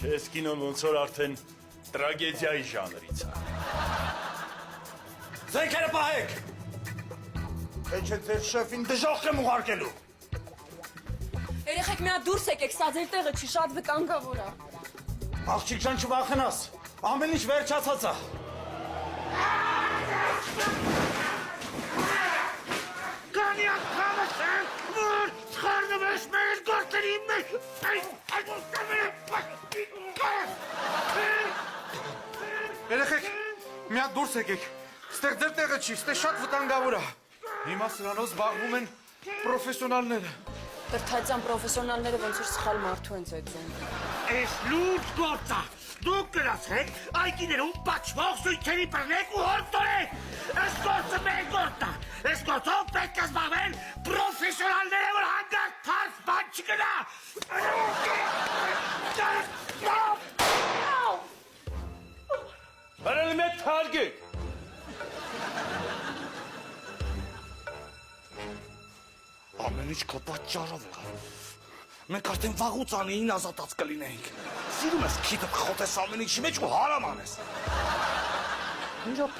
Չես կինոն ոնց որ արդեն տրագեդիայի ժանրից է։ Զենքերը պահեք։ Թե չէ ձեր շեֆին դժոխք եմ ուղարկելու։ Երեխեք մի հատ դուրս եկեք, սա ձեր տեղը չի, շատ վտանգավոր է։ Աղջիկ ջան չվախենաս, ամեն ինչ վերջացած է։ Կանի անգամս եմ, որ սխարնում ես մեր գործերի մեջ, Երեխեք, մի հատ դուրս եկեք, ստեղ ձեր տեղը չի, ստեղ շատ վտանգավոր է։ Հիմա սրանով զբաղվում են պրոֆեսիոնալները։ Կրթայցան պրոֆեսիոնալները ոնց որ սխալ մարդու են ծեծում։ Ես լուրջ գործ է, դուք կրացեք այգիներում պաչվող սույթերի բռնեք ու հորտորեք։ Այս գործը մեր գործ է, այս գործով պետք է զբաղվեն պրոֆեսիոնալները, որ հանդարտ թարս բան չկնա։ Բարել մեկ թարգեք։ Ամեն ինչ քո պատճառով է։ Մենք արդեն վաղուց անեին ազատած կլինեինք։ Սիրում ես քիթը խոտես ամեն ինչի մեջ ու հարամ անես։ Ինչո՞վ